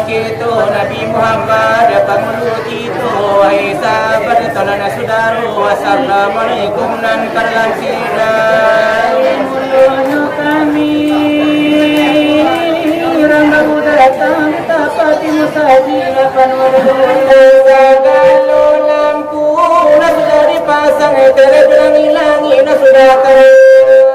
kita Nabi Muhammad panguluti itu wahai sahabat tolana saudara wassalamualaikum dan kalan sidang mulanya kami rangga datang tapati musajina segala lampu sudah dipasang terang hilangi sudah terang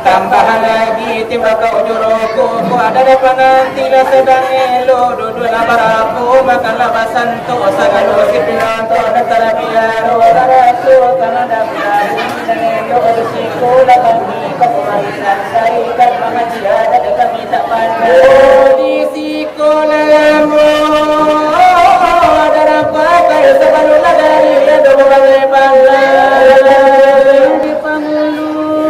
tambahan lagi tiba kau joroku ku ada di pengantina sedang elo duduk labaraku makan labasan to sagalo sipinan to ada tarabiaro tarasu kanada biaru dan elo bersiko labangi kepulauan saikan mengajian ada kami tak pandai di sekolahmu ada apa kaya sebelum dari ada berbagai bangga di pangulu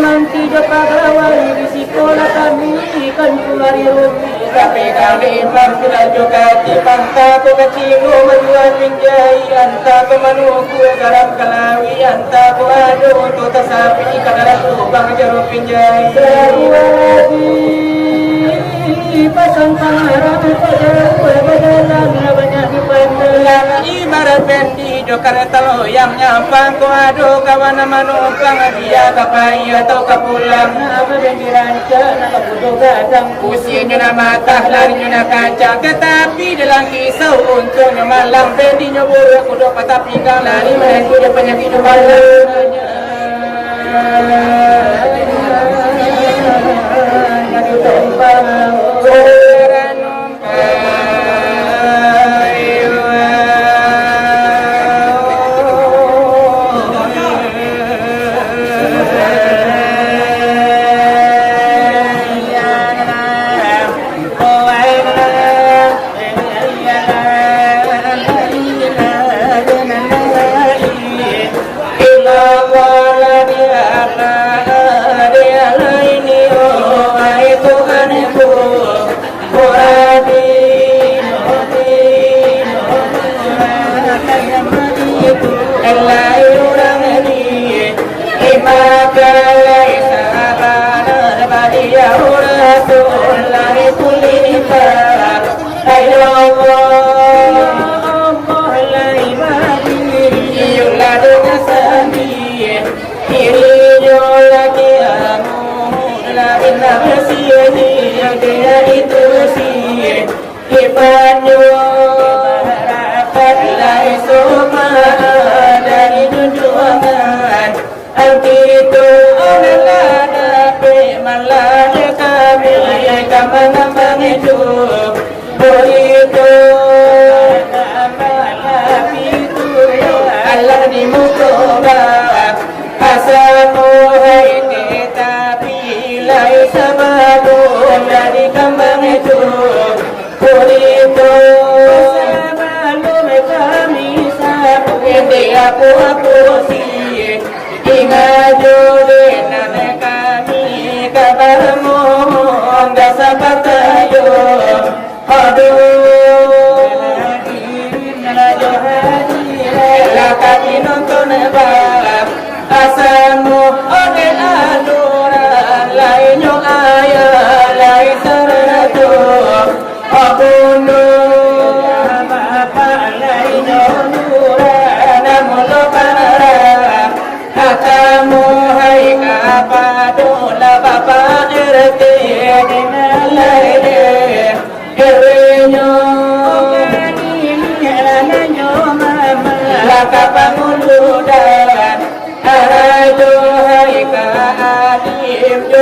nanti dapat awali di sekolah kami kan kulari rumi tapi kali sudah juga di pangta ku kecil majuan pinjai anta ku manuku garam kalawi anta ku adu tu tasapi kadarat lubang jeruk pinjai pasang pangarang pada berjalan banyak di pandalang ibarat bendi dokar talo yang nyampang ku adu kawan manupang dia kapai atau kapulang apa bendi ranca nak butuh gadang usianya nama mata larinya nak kaca tetapi dalam kisah untungnya malang bendi nyobor ku dapat tapi kang lari mereka dia penyakit malangnya ngadu tumpang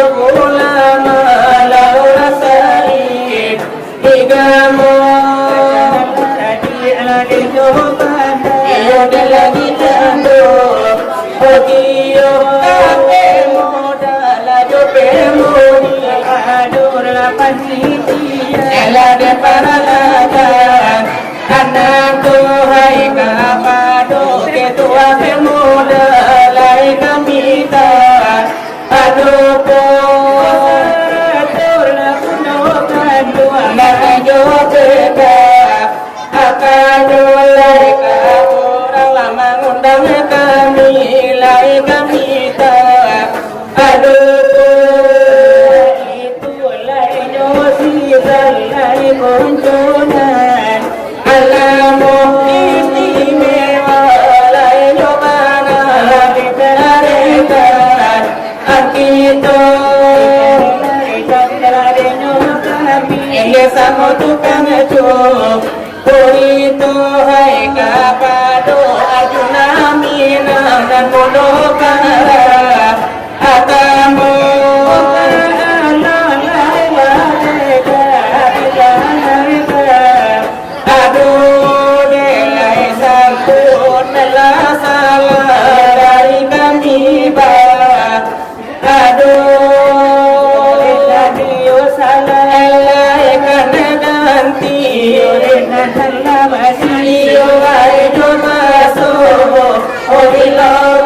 ulama laura salim 3 undang kami lai kami tak aduh itu lai nyosi lai kuncunan alamu istimewa lai nyobana ditarekan akito Iya sama tukang cuk Purito hai kapado Arjuna minam dan monokara Atamu Aduh delai sampun melah salah dari kami bah Aduh Iyo ay dumaso o ilaw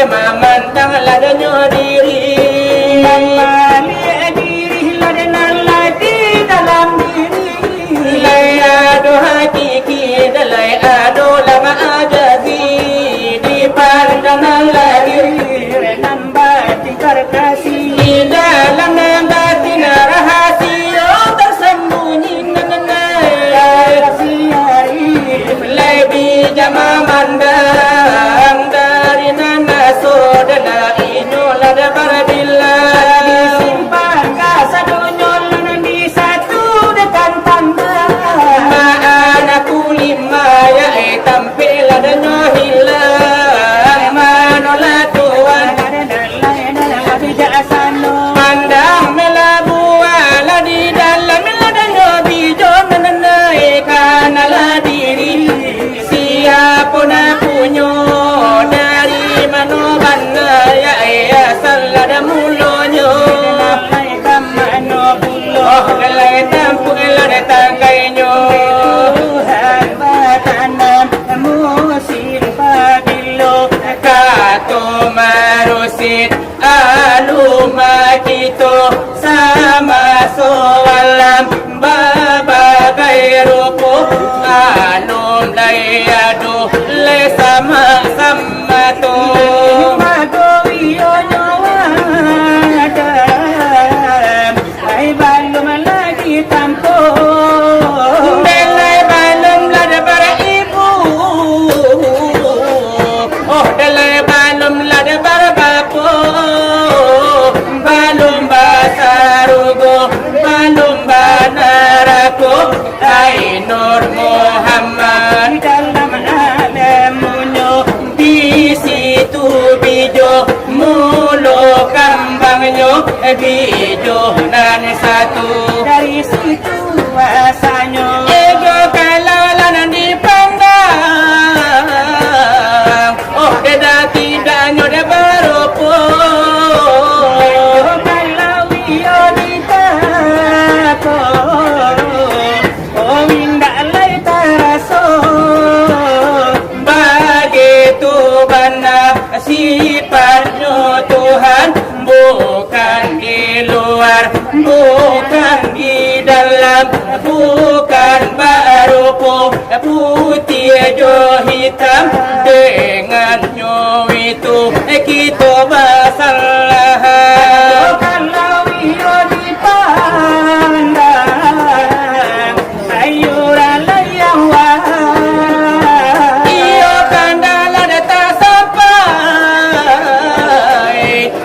Mamandang ladanya diri Mamandang diri ladana lagi dalam diri Lai ado hakiki dalai ado lama ajazi Di pandangan lahir Renan batin karkasi Di dalam batin rahasia tersembunyi Nengenai rahasia Lai bijak mamandang dari nana sodana inyola da barabilla disimpan kasa donyolan di satu dekan tanda maana kulima ya tampil ada nyohila manola tuan pandang melabua la di dalam melada nyobijo menenai kanala diri siapa nak punyo dari mano banda ya salada mulonyo lai kamano bulo lai tampu lai tangkainyo batanan musin pabilo kato marusit aluma sama soalam babagai rupo alum lai adu lai sama tu magoyo nyawada ai balum lagi tampo belai balum lada bara ibu oh belai balum lada bara bapo balum basarugo balum banarako ai nur Muhammad dalam alamunyo di situ bijo mulu kambangnya bijo nan satu dari situ asalnya ego kalalan dipandang oh beda tidaknya de baropo kalau iyo ditako oh minda lai taraso begitu bana sifatnya Tuhan bukan di luar bukan di dalam bukan barupo putih jo hitam dengan nyowi itu kita masalah. Kalau iyo dipandang sayuran yang iyo kandalan tak sampai.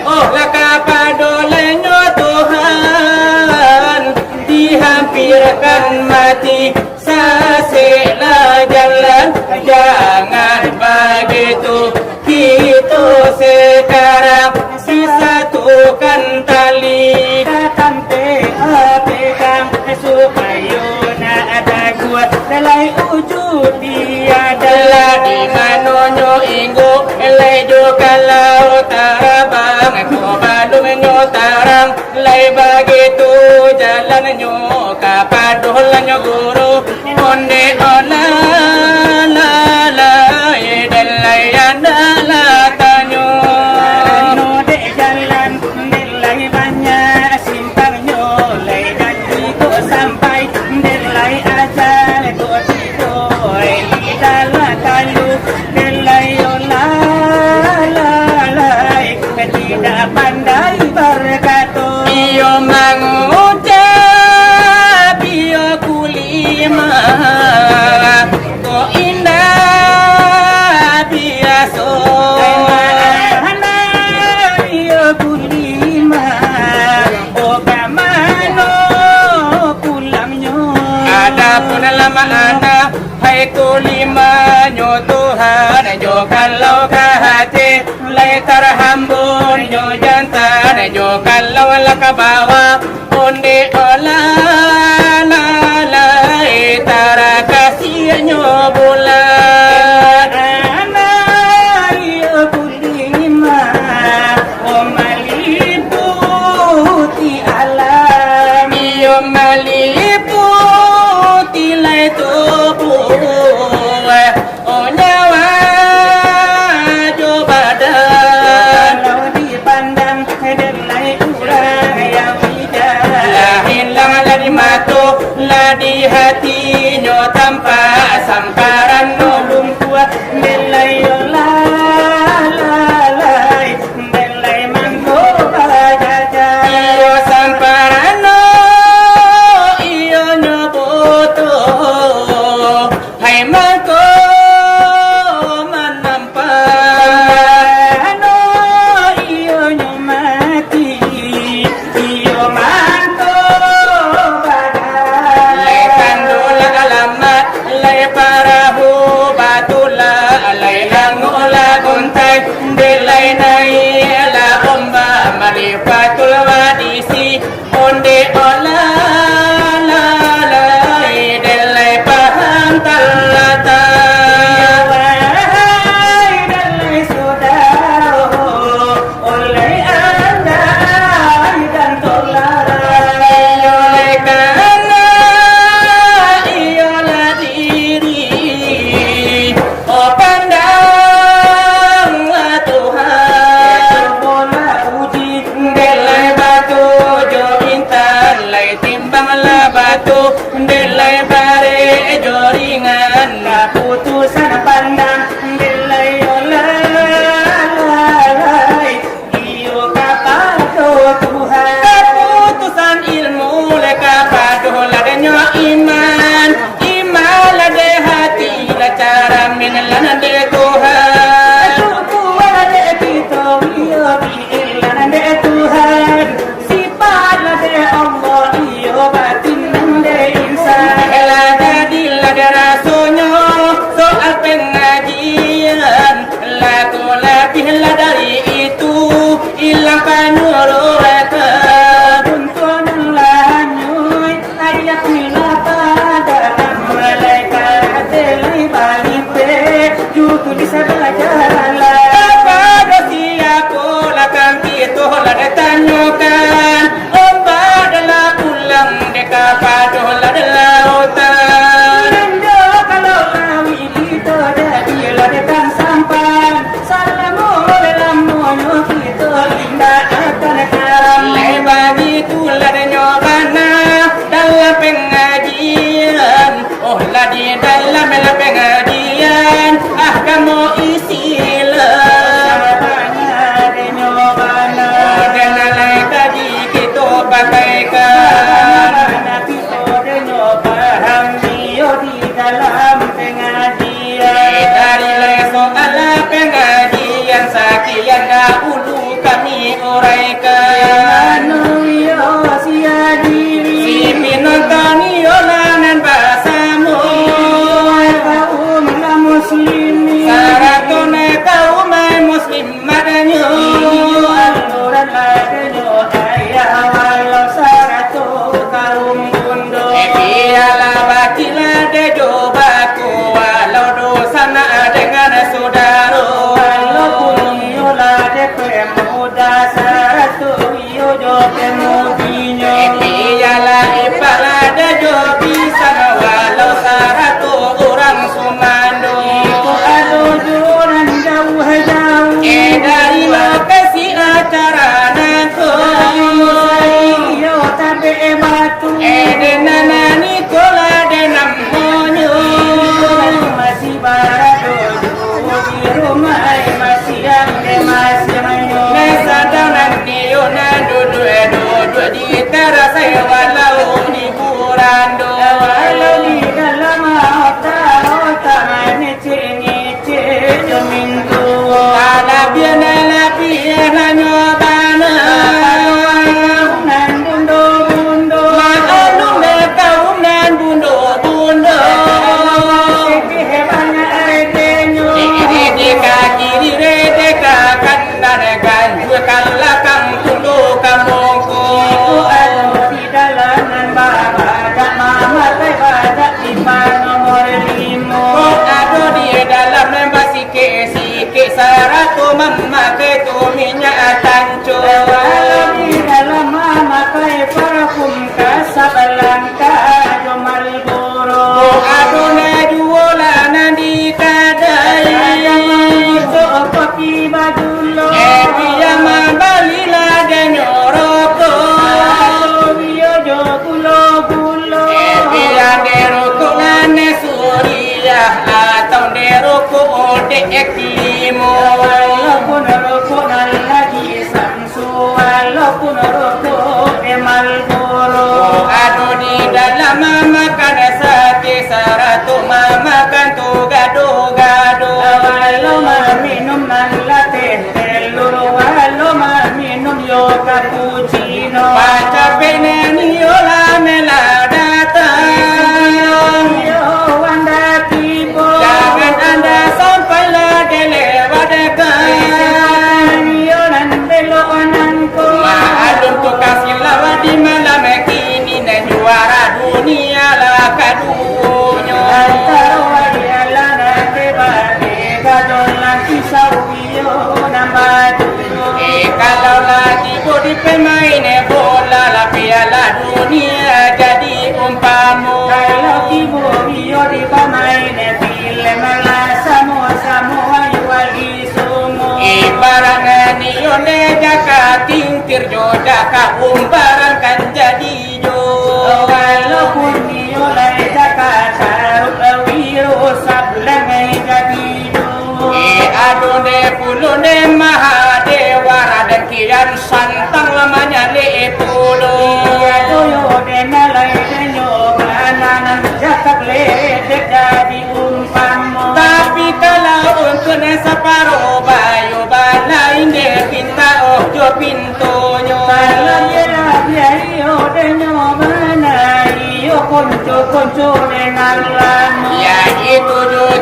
Oh laka padolenyo Tuhan, dihampirkan mati sasela jalan. Jangan begitu, kita sekarang disatukan tali. Datang pegang supaya nak ada gua dalai wujud tiada. Di manonyo inggo lejo kalau tarabang ko balunyo tarang lai begitu jalannya kapadolanyo guru onde ona la la delai anda la tanyo no de jalan delai banyak simpangnya lai janji ko sampai delai ajal ko tidur lidala kalu delai ola la lai tidak pandai berkata iyo mengucap iyo kulima ko indah biasa iyo kulima o kamano pulamnya ada pun lama anak hai kulima nyo Tuhan jo kalau ke hati lai terhambur jo jantan jo kalau lah ke bawah onde ola la lai tara kasihnya bulan iyo kulima o maliputi alam iyo maliputi lai tubuh o nyawa jo badan kalau dipandang delai urang yang bijak lah hilang lah di mata lah di hati nyo tanpa samkaran no belum kuat delai ola lalai delai mangko bajaja iyo samkaran no iyo nyoboto hai mangko manampan no iyo nyomati iyo mangko badan lai kandola alamat lai parahu batula lai langola gontai delai nai la omba marifatul wadisi onde ola la lai delai paham talata delai saudara oleh anda dan tolara oleh kana ialah diri oh pandanglah Tuhan bola uji delai batu jo intan lai timbanglah batu delai bare jo ringan lah putusan pandang delai olai iyo kapado Tuhan keputusan ilmu leka pado ladanya iman lade hati la cara minlan de Tuhan tukuan de kita iyo biilan de Tuhan sifat lade Allah iyo batin de insan la jadi lade rasulnya soal pengajian la lebih lah dari itu ilang panurata buntuan lanyui ayat mila pada malaikat delai balipe jutu di sebelah pada siapa lakang kita lah ditanyakan omba adalah pulang deka pada lah lautan nendo kalau lawi kita jadi lah datang sampan salamu dalam moyo kita linda akan karam lai bagi tulah nyobana dalam pengajian oh lah di dalam pengajian kamu isilah uraikan si pinonton yolanan basamu saratone kaum muslim madanyo biala bakila de jobaku walau dosana dengan saudara walaupun yola de muda saratu yo jo pemudinya biala ipala de jobi sana walau saratu orang sumando itu ado juran jauh dari lokasi acara nako yo tabe batu denanani kola denam monyo masih barado di rumah masih yang masih mayo sadang nanti yona dudu di terasa walau di burando walau di dalam otak ngece jomintu ala biana nyobana nan bundo malu me kaum nan bundo hebanya adenyo di kaki di redeka kanan ganjur kalakang tulu kampungku ado di dalanan baba dak mama tai badak di nomor 5 ado di dalam sike saratu memakai tu minyak tanco walau di dalam mama kai parfum kasabalangka jomal boro ado na jualan di kadai itu kopi badulo dia mambalila dan nyoroko yo jo gulo dia deroko lane suriah atau deroko ode eklimo walaupun rokok lagi samsu walaupun rokok emal boro ado di dalam makan sate saratu makan tu gado-gado walau minum nan latte telur walau minum yo cappuccino baca peneni yola meladatan yo wanda tibo jangan anda sampailah dilewatkan yo nan belo ananko ma'alum tu kasih lawa di malam kini dan juara dunia lah kadunya antara waliala nate bade gadol nanti sawiyo nambadu kalau lagi bodi pemain bola lah piala dunia jadi umpamu kalau ibu bio di pamain film samu ayu wali sumo ibarangan nione jaka tingkir jo jaka umbaran kan jadi jo walaupun bio lai Jakarta wiro sablangai jadi adone pulune mahadewa dan kian santang lamanya le pulo iya toyo dena lai denyo bananan jakak le jadi umpamu tapi kalau untuk separo bayo balain de pinta ojo pintunya kalau dia iyo denyo mana iyo konco dengan lamu ya itu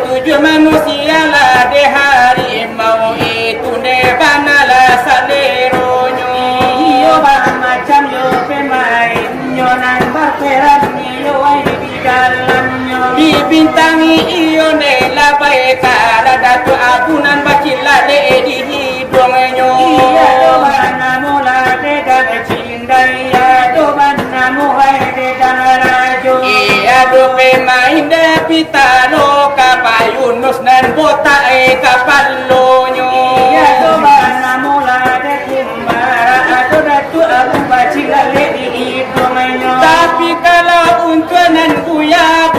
tujuh manusia lah de harimau itu de banala saleronyo iyo macam yo pemain nyonan berperan iyo di dalamnya dibintangi iyo ne labai kala datu abunan bakila de di hidungnya iya do mana mula de dan cindai ya do mana mulai de dan rajo iya do pemain de pitalo kapayunus nan bota kapalonyo iya do mana mula de kumbara ado datu abu bacila le di hidungnya tapi kalau untuk nan buya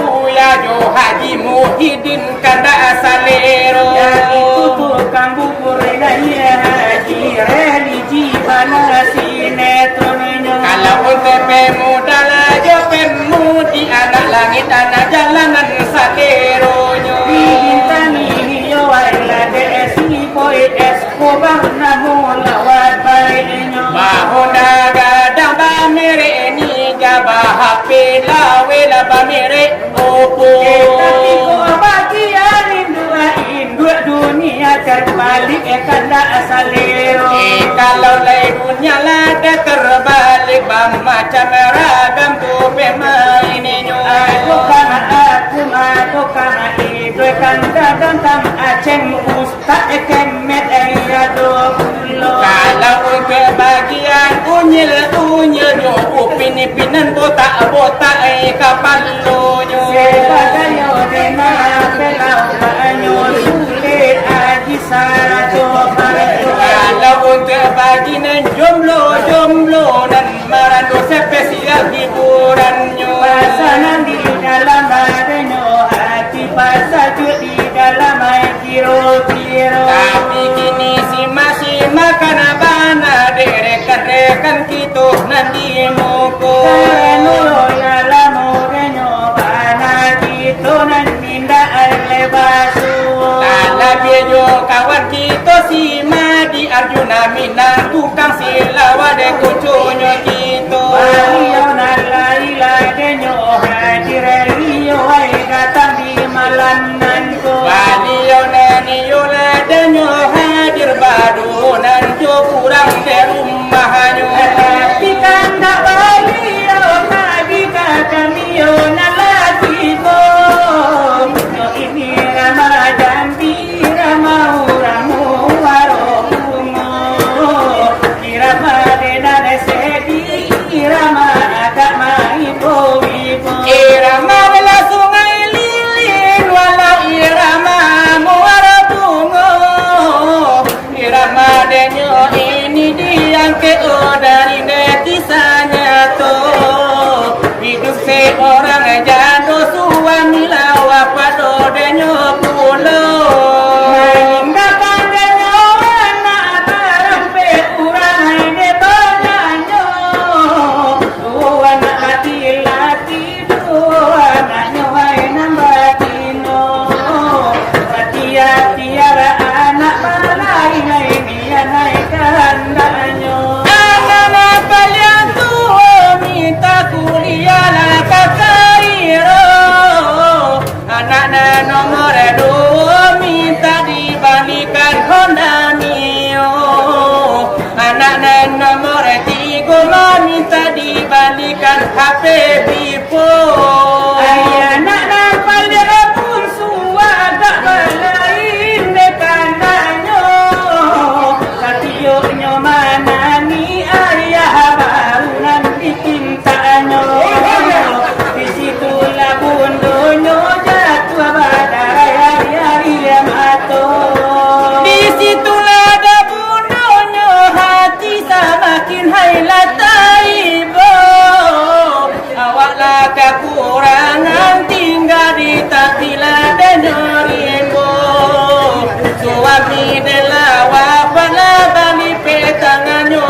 jo Haji Muhyiddin kada asalero ya itu tukang bubur daya haji religi mana sinetronnya kalau untuk pemuda lah jo pemudi anak langit anak jalanan saleronyo dibintangi yo ala de si boy Escobar namu lawat baik balik kanda asalero. Kalau dunia lada terbalik macam ragam tu pemainnya. Aku kana itu kanda tentang aceng ustaz kemet ayado pulo. Kalau kebagian unyil nyo upin-ipinan botak kapal nyo. Sebagayo dena pelau banyo sulit aji sarato parato. Kalau kebagian jomblo dan marando spesial hiburannya. Pasangan di dalam badanyo hati pasaju di dalam kiro-kiro. Tapi kini si masih makan abana derekan kita nanti muko. Nulo yala mogenyo bana gitu nan minda alebasu. Kalau bejo kawan kita si Madi Arjuna Minang tukang silawa de kucunyo kita. Baliau nalaila denyo hadir rio ai datang di malam nanko. Baliau nani yola danyo hadir badunan jo kurang de rumahnya. Tapi kanda baliau tadi kamiyo nalati ko. Yo ini Ramadan birama uramu waromo. Irama denan sedi irama agama ibu-ibu. Irama bela sungai lilin walau irama muara bunga. Irama denyo ini diangke dari netisannya tuh. Hidup seorang jado suami lawa pado denyo pulau. Nomor 2 minta dibalikan Honda Mio. Anak nomor 3 minta dibalikan HP Vivo. Ayah nak paling pun suara balain dekananyo. Katiyonyo mana ni ayah baru nanti cintanyo. Di situlah bundonyo jatuh badai hari mato. Di situlah ada bundonya hati semakin hailat taibo. Awaklah kekurangan tinggal di tapilah deneribo. Suami dela wafat lah balik petangannya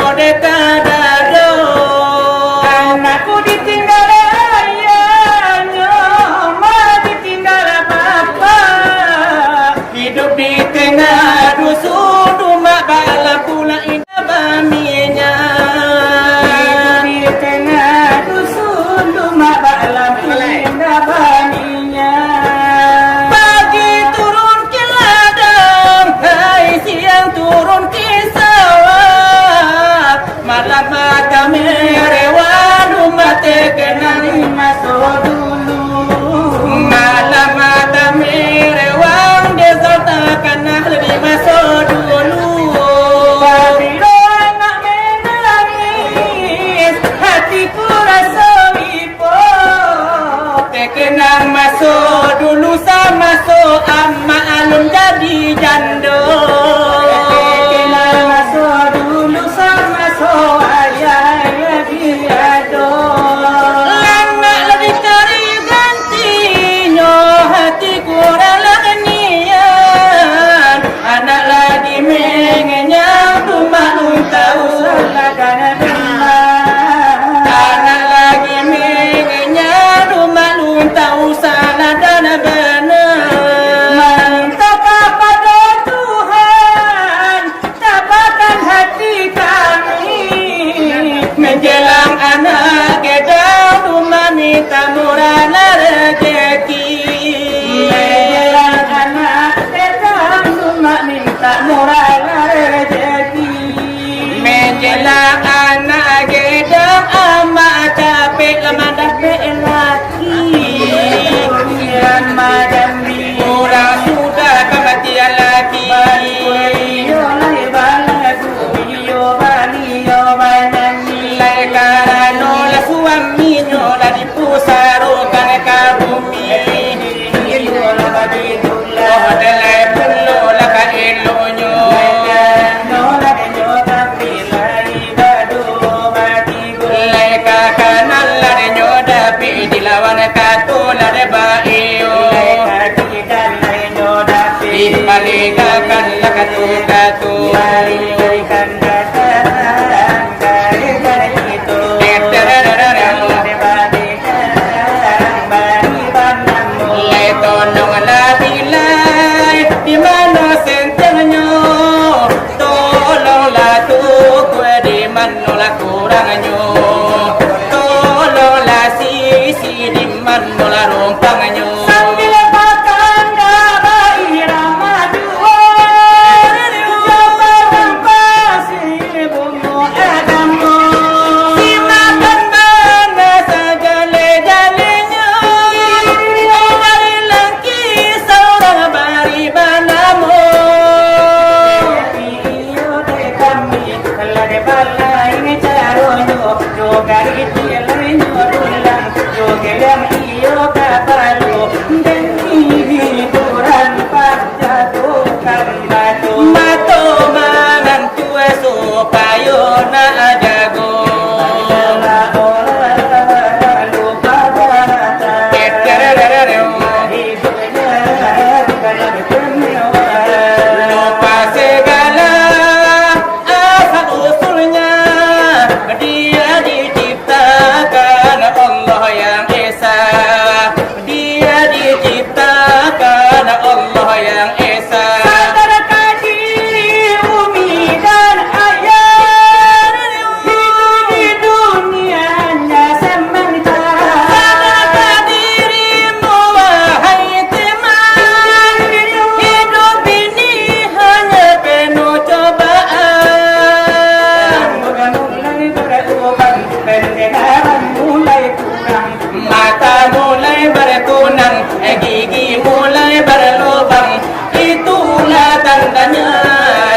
Gela anak gedang ama capek lama dapet lagi. Yang madambi Orang sudah kematian lagi. Yo lai balagu yo bali yo banami Lai karano la suaminya la dipusarukan ke bumi. yo la badi dula Oh delai perlu la ka elonyo. no la yo tapi lai badu badi Lai ka kanan la de nyoda pi dilawan ka tu la de baio. kaki dan lai yo dapi Imalikakan la ka tu. kan dataran kare kare itu badi badi badi banamu Leto nong la bilay di mana sentengnya tolong la tu kue di mana la kurangnya tolong la sisi di mana la rompangnya sambil makan dabai ramadu jalan pasir bunga adamu si makan mana segale-galenya dari lengki seorang bari banamu iyo de kami kala de balai ne charonyo jo gari tielrenyo dulang jo gelem iyo kapalo deni duran pajatu kan batu mato mangan tue supaya na jago la ola lupa barata lupa segala asal usulnya dia diciptakan Allah yang esa dia diciptakan Allah yang esa sadarkan diri umi dan ayah hidup di dunianya sementara sadarkan dirimu wahai teman hidup ini hanya penuh cobaan bukan mulai berubah pendengaran mulai kurang mata mulai berkunang gigi mulai berlubang itulah tandanya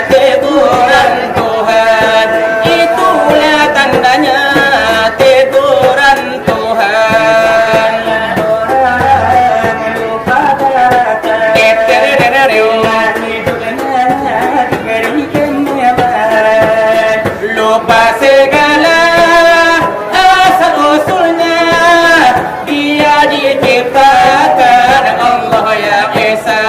teguran Tuhan itulah tandanya teguran Tuhan orang lupa daratan lupa segala asal usulnya dia diciptakan Allah yang esa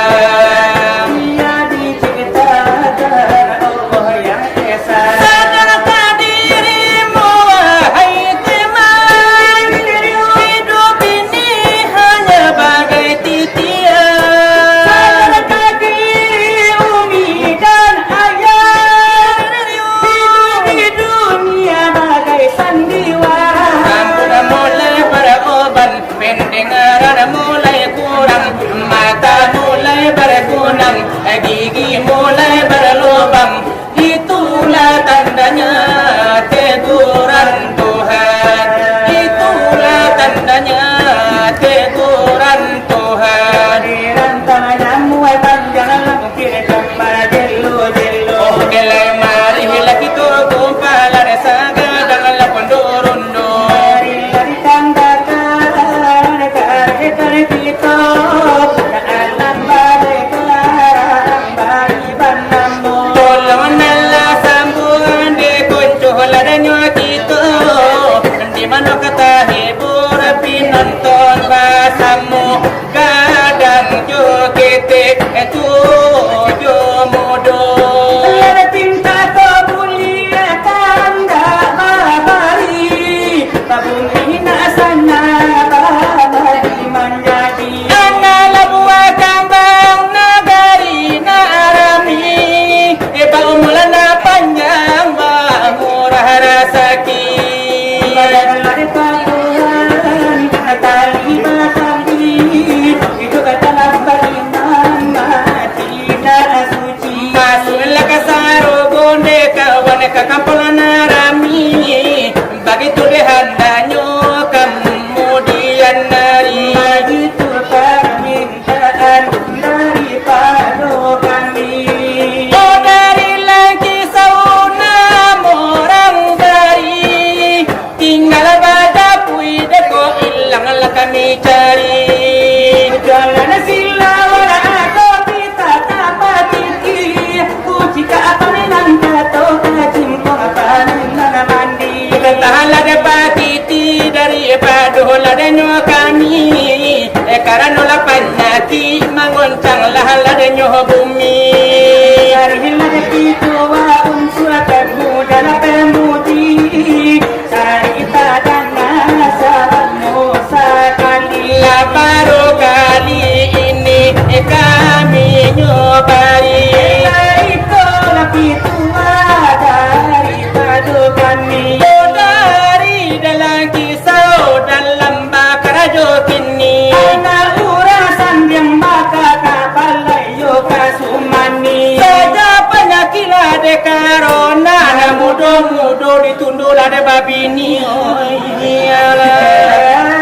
sadarkan dirimu wahai teman hidup ini hanya bagai titian Rambut mulai beruban, pendengaran mulai kurang, mata mulai berkunang, gigi mulai berlubang. Itulah tandanya teguran Tuhan. Itulah tandanya teguran Tuhan. Oh, gelai mari lagi tu kumpalan sagadang lapon durundo. Tolong nala sambungan de kuncuh ladanya kita. Di mana kata hibur pinonton basamu kadang jo ketek tu jo mudo. Angala buah kambang nagari na arami Eba umulan na panjang murah rasaki Masuklah ke saru bonde kawan ke kampung nara halade nyoh bumi Dari hilade pitu wa unsur kemudan pemudi Sarita dan nasamu sekali baru kali ini kami nyobari Itu lebih tua daripada kami dari dalam kisah dalam bakar jokini Anak urasan yang baka kapal layo kasumani saja penyakit ada corona na mudo-mudo ditundul ada babini oh iyalah